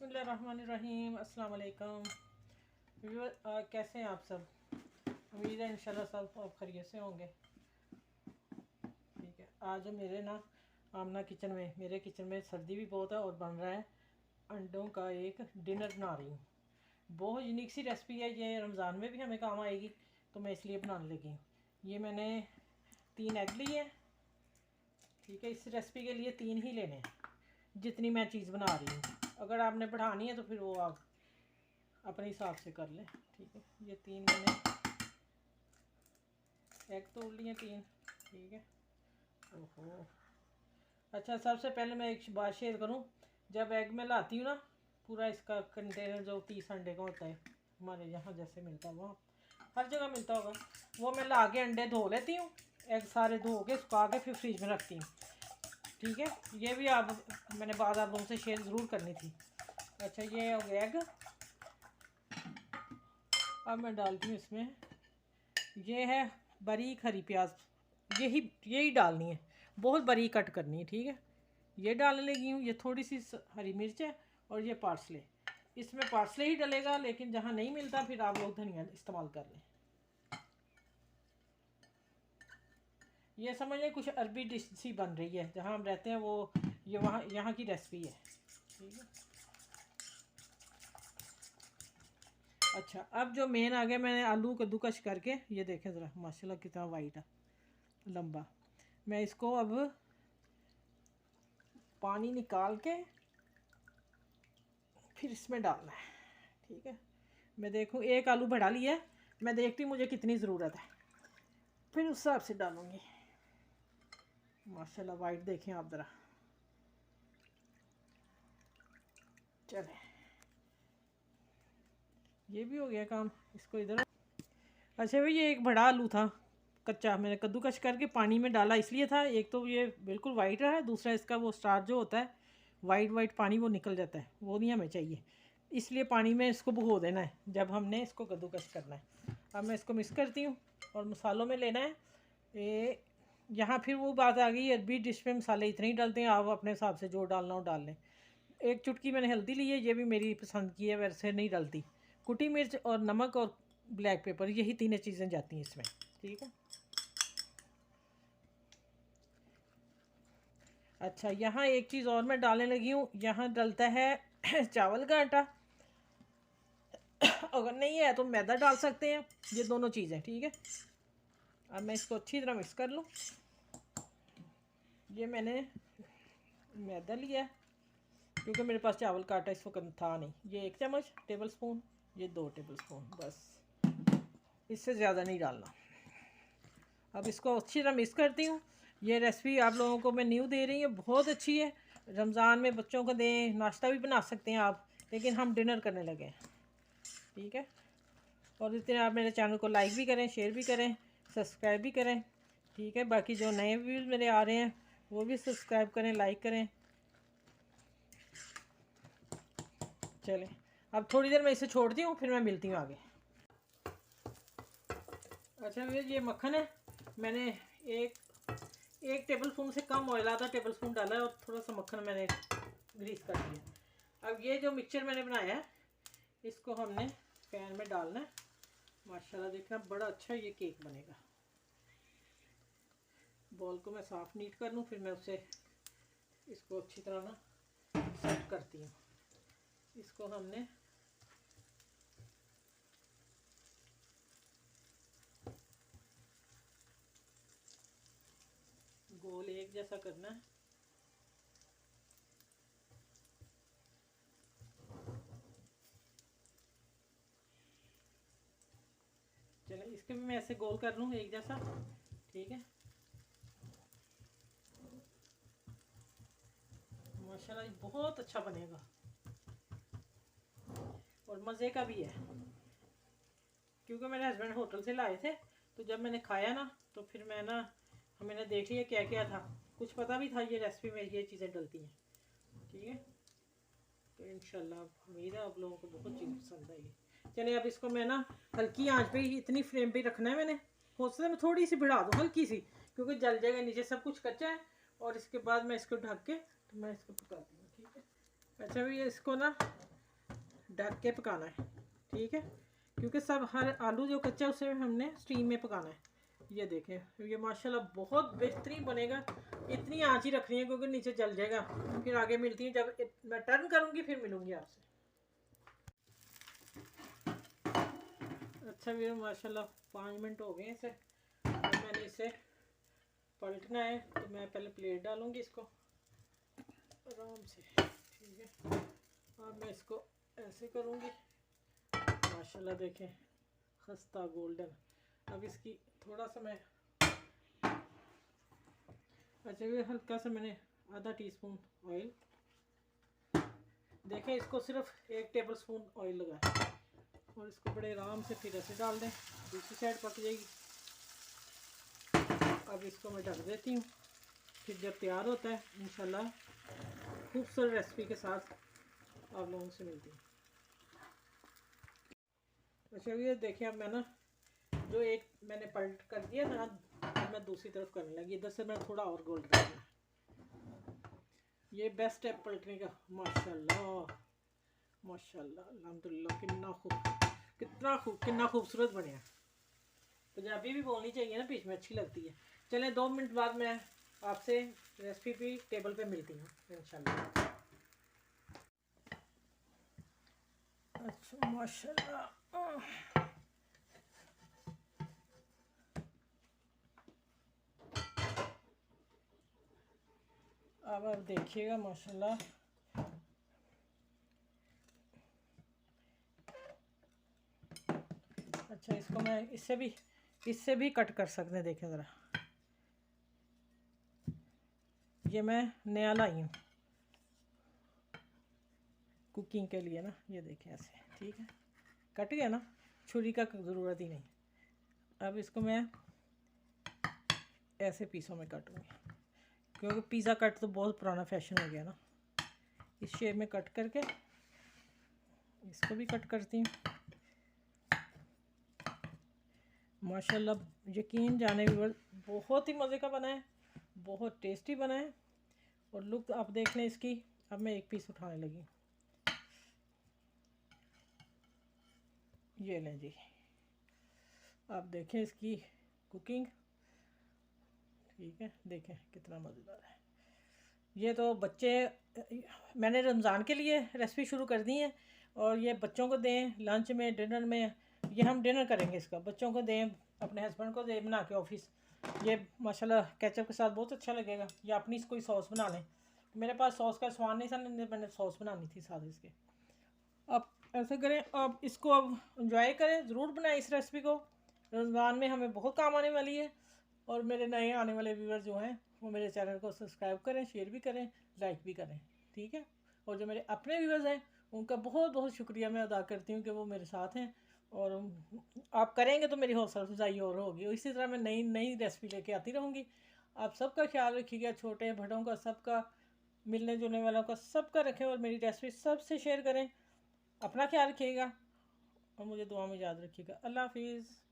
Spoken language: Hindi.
बिस्मिल्लाहिर्रहमानिर्रहीम। अस्सलाम वालेकुम। कैसे हैं आप सब? उम्मीद है इंशाल्लाह सब आप खैरियत से होंगे। ठीक है, आज मेरे ना आमना किचन में, मेरे किचन में सर्दी भी बहुत है और बन रहा है अंडों का एक डिनर बना रही हूँ। बहुत यूनिक सी रेसिपी है ये, रमज़ान में भी हमें काम आएगी तो मैं इसलिए बनाने लगी हूँ। ये मैंने 3 एग लिए हैं। ठीक है, इस रेसिपी के लिए 3 ही लेने हैं जितनी मैं चीज़ बना रही हूँ। अगर आपने बढ़ानी है तो फिर वो आप अपने हिसाब से कर लें। ठीक है, ये 3 मैंने एग तोड़ लिए 3। ठीक है। ओहो, अच्छा, सबसे पहले मैं एक बात शेयर करूं। जब एग में लाती हूँ ना, पूरा इसका कंटेनर जो 30 अंडे का होता है, हमारे यहाँ जैसे मिलता है, वहाँ हर जगह मिलता होगा, वो मैं ला के अंडे धो लेती हूँ। एग सारे धो के सुखा के फिर फ्रिज में रखती हूँ। ठीक है, ये भी मैंने बात आप लोगों से शेयर ज़रूर करनी थी। अच्छा, ये हो गया एग। अब मैं डालती हूँ इसमें, ये है बारीक हरी प्याज, यही डालनी है, बहुत बारीक कट करनी है। ठीक है, ये डालने लगी हूँ। ये थोड़ी सी हरी मिर्च है और ये पार्सले, इसमें पार्सले ही डलेगा, लेकिन जहाँ नहीं मिलता फिर आप लोग धनिया इस्तेमाल कर लें। ये समझ लें कुछ अरबी डिश सी बन रही है, जहाँ हम रहते हैं वो ये यहाँ की रेसिपी है। ठीक है। अच्छा, अब जो मेन आ गया, मैंने आलू कद्दूकश करके, ये देखें ज़रा माशाल्लाह कितना वाइट है, लंबा। मैं इसको अब पानी निकाल के फिर इसमें डालना है। ठीक है, मैं देखूँ, एक आलू बढ़ा लिया, मैं देखती हूँ मुझे कितनी ज़रूरत है, फिर उस हिसाब से डालूँगी। माशाल्लाह वाइट देखें आप ज़रा। चलें, ये भी हो गया काम, इसको इधर। अच्छा भाई, ये एक बड़ा आलू था कच्चा, मैंने कद्दूकश करके पानी में डाला इसलिए था, एक तो ये बिल्कुल वाइट रहा है, दूसरा इसका वो स्टार्च जो होता है, वाइट पानी वो निकल जाता है, वो नहीं हमें चाहिए, इसलिए पानी में इसको भिगो देना है जब हमने इसको कद्दूकश करना है। अब मैं इसको मिक्स करती हूँ और मसालों में लेना है ये। यहाँ फिर वो बात आ गई, अरबी डिश में मसाले इतने ही डालते हैं, आप अपने हिसाब से जो डालना हो डाल लें। एक चुटकी मैंने हल्दी ली है, ये भी मेरी पसंद की है, वैसे नहीं डालती। कुटी मिर्च और नमक और ब्लैक पेपर, यही 3 चीज़ें जाती हैं इसमें। ठीक है। अच्छा, यहाँ एक चीज़ और मैं डालने लगी हूँ, यहाँ डलता है चावल का आटा, अगर नहीं है तो मैदा डाल सकते हैं, ये दोनों चीज़ें। ठीक है, अब मैं इसको अच्छी तरह मिक्स कर लूँ। ये मैंने मैदा लिया क्योंकि मेरे पास चावल का आटा इस वक्त था नहीं। ये 1 चम्मच टेबल स्पून, ये 2 टेबल स्पून, बस, इससे ज़्यादा नहीं डालना। अब इसको अच्छी तरह मिक्स करती हूँ। ये रेसिपी आप लोगों को मैं न्यू दे रही हूँ, बहुत अच्छी है, रमज़ान में बच्चों को दें, नाश्ता भी बना सकते हैं आप, लेकिन हम डिनर करने लगे हैं। ठीक है, और इस तरह आप मेरे चैनल को लाइक भी करें, शेयर भी करें, सब्सक्राइब भी करें। ठीक है, बाकी जो नए व्यूज़ मेरे आ रहे हैं वो भी सब्सक्राइब करें, लाइक करें। चलें, अब थोड़ी देर मैं इसे छोड़ती हूँ, फिर मैं मिलती हूँ आगे। अच्छा भैया, ये मक्खन है, मैंने एक टेबल स्पून से कम ऑयल, आधा टेबल स्पून डाला है और थोड़ा सा मक्खन मैंने ग्रीस कर दिया। अब ये जो मिक्सचर मैंने बनाया है, इसको हमने पैन में डालना है। माशाल्लाह देखना बड़ा अच्छा ये केक बनेगा। बॉल को मैं साफ़ नीट कर लूँ, फिर मैं उसे इसको अच्छी तरह ना सेट करती हूँ। इसको हमने गोल एक जैसा करना है। चलो, इसके भी मैं ऐसे गोल कर लूँ एक जैसा। ठीक है, माशाल्लाह बहुत अच्छा बनेगा और मज़े का भी है, क्योंकि मेरे हस्बैंड होटल से लाए थे, तो जब मैंने खाया ना तो फिर मैंने देख लिया क्या क्या था, कुछ पता भी था ये रेसिपी में ये चीज़ें डलती हैं। ठीक है, तो इंशाल्लाह उम्मीद है आप लोगों को बहुत चीज़ पसंद आएगी। चलिए, अब इसको मैं ना हल्की आंच पे ही, इतनी फ्लेम पे रखना है मैंने, हो सकता है मैं थोड़ी सी बढ़ा दूँ हल्की सी, क्योंकि जल जाएगा, नीचे सब कुछ कच्चा है। और इसके बाद मैं इसको ढक के तो मैं इसको पकाती हूँ। ठीक है। अच्छा भैया, इसको ना ढक के पकाना है, ठीक है, क्योंकि सब हर आलू जो कच्चा उसे हमने स्टीम में पकाना है। ये देखें ये माशाल्लाह बहुत बेहतरीन बनेगा। इतनी आंच ही रखनी है क्योंकि नीचे जल जाएगा। फिर आगे मिलती है, जब मैं टर्न करूँगी फिर मिलूँगी आपसे। अच्छा ये माशाल्लाह 5 मिनट हो गए इसे। अब मैंने इसे पलटना है, तो मैं पहले प्लेट डालूँगी इसको आराम से, ठीक है। अब मैं इसको ऐसे करूँगी, माशाल्लाह देखें खस्ता गोल्डन। अब इसकी थोड़ा सा मैं, अच्छा ये हल्का सा मैंने आधा टीस्पून ऑयल, देखें इसको सिर्फ 1 टेबल स्पून ऑयल लगाए और इसको बड़े आराम से फिर ऐसे डाल दें, दूसरी साइड पक जाएगी। अब इसको मैं ढक देती हूँ, फिर जब तैयार होता है इंशाल्लाह खूबसूरत रेसिपी के साथ आप लोगों से मिलती हूँ। अच्छा ये देखिए अब मैं ना जो एक मैंने पलट कर दिया ना, अब मैं दूसरी तरफ करने लगी। इधर से मैं थोड़ा और गोल्ड कर दिया। ये बेस्ट है पलटने का। माशाल्लाह माशाल्लाह अल्हम्दुलिल्लाह, कितना खूबसूरत बने। पंजाबी भी बोलनी चाहिए ना बीच में, अच्छी लगती है। चलें 2 मिनट बाद मैं आपसे रेसिपी भी टेबल पे मिलती हूँ इंशाल्लाह। अच्छा माशाल्लाह अब आप देखिएगा माशाल्लाह अच्छा इसको मैं इससे भी कट कर सकते हैं। देखें ज़रा, ये मैं नया लाई हूँ कुकिंग के लिए ना। ये देखें ऐसे, ठीक है, कट गया ना, छुरी का ज़रूरत ही नहीं। अब इसको मैं ऐसे पीसों में काटूँगी, क्योंकि पिज़्ज़ा कट तो बहुत पुराना फैशन हो गया ना। इस शेप में कट करके इसको भी कट करती हूँ। माशाल्लाह यकीन जाने भी बहुत ही मज़े का बना है, बहुत टेस्टी बना है और लुक आप देख लें इसकी। अब मैं एक पीस उठाने लगी, ये लें जी, आप देखें इसकी कुकिंग, ठीक है, देखें कितना मज़ेदार है। ये तो बच्चे, मैंने रमज़ान के लिए रेसिपी शुरू कर दी है और ये बच्चों को दें लंच में, डिनर में। ये हम डिनर करेंगे इसका, बच्चों को दें, अपने हस्बैंड को दें बना के ऑफिस। ये माशाल्लाह केचप के साथ बहुत अच्छा लगेगा। या अपनी कोई सॉस बना लें, मेरे पास सॉस का सामान नहीं था, मैंने सॉस बनानी थी साथ इसके। अब ऐसे करें, अब इसको अब इंजॉय करें, ज़रूर बनाएं इस रेसिपी को। रमज़ान में हमें बहुत काम आने वाली है। और मेरे नए आने वाले व्यूअर जो हैं वो मेरे चैनल को सब्सक्राइब करें, शेयर भी करें, लाइक भी करें, ठीक है। और जो मेरे अपने व्यूअर्स हैं उनका बहुत बहुत शुक्रिया मैं अदा करती हूँ कि वो मेरे साथ हैं। और आप करेंगे तो मेरी हौसला अफजाई और होगी। इसी तरह मैं नई नई रेसिपी लेके आती रहूँगी। आप सबका ख्याल रखिएगा, छोटे बड़ों का, सबका, मिलने जुलने वालों का, सबका रखें और मेरी रेसिपी सबसे शेयर करें। अपना ख्याल रखिएगा और मुझे दुआ में याद रखिएगा। अल्लाह हाफिज़।